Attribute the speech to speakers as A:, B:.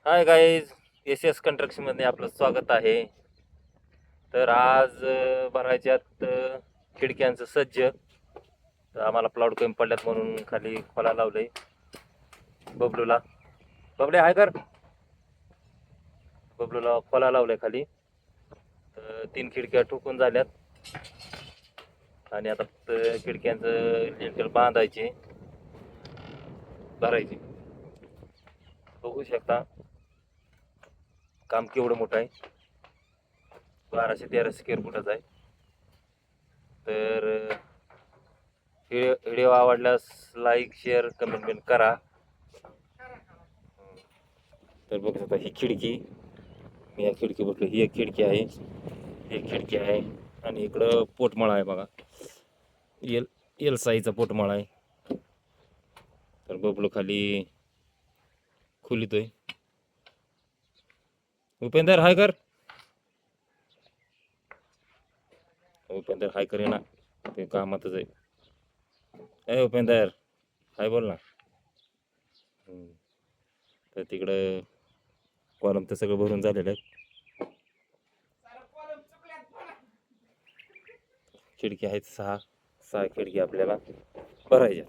A: Hi guys, S S कंस्ट्रक्शनमध्ये आपलं स्वागत आहे. तर आज भरायच्यात खिडक्यांचं सज्ज. तर आम्हाला प्लॉट कमी पडल्यात म्हणून खाली खोला लावलंय बबलूला. बबले हाय कर. बबलूला खोला लावलाय खाली. तर 3 खिडक्या ठोकून झाल्यात आणि आता खिडक्यांचं लिंटर बांधायचे, भरायचे. बघू शकता काम केवढं मोठं आहे. 1213 स्क्वेअर फुटाचं आहे. तर व्हिडिओ आवडल्यास लाईक शेअर कमेंट करा. तर बघू शकता ही खिडकी, मी या खिडकी बघलो, ही एक खिडकी आहे, एक खिडकी आहे आणि इकडं पोटमाळा आहे बघा. एल एल साईचा पोटमाळा आहे. तर बबलू खाली खोलितोय. उपेंदर हाय कर. उपेंदर हाय करे ना, ते कामातच आहे. ए उपेंदर हाय बोल ना. तर तिकडं कॉलम तर सगळं भरून झालेलं आहे. खिडकी आहेत 6 खिडकी आपल्याला भरायच्या.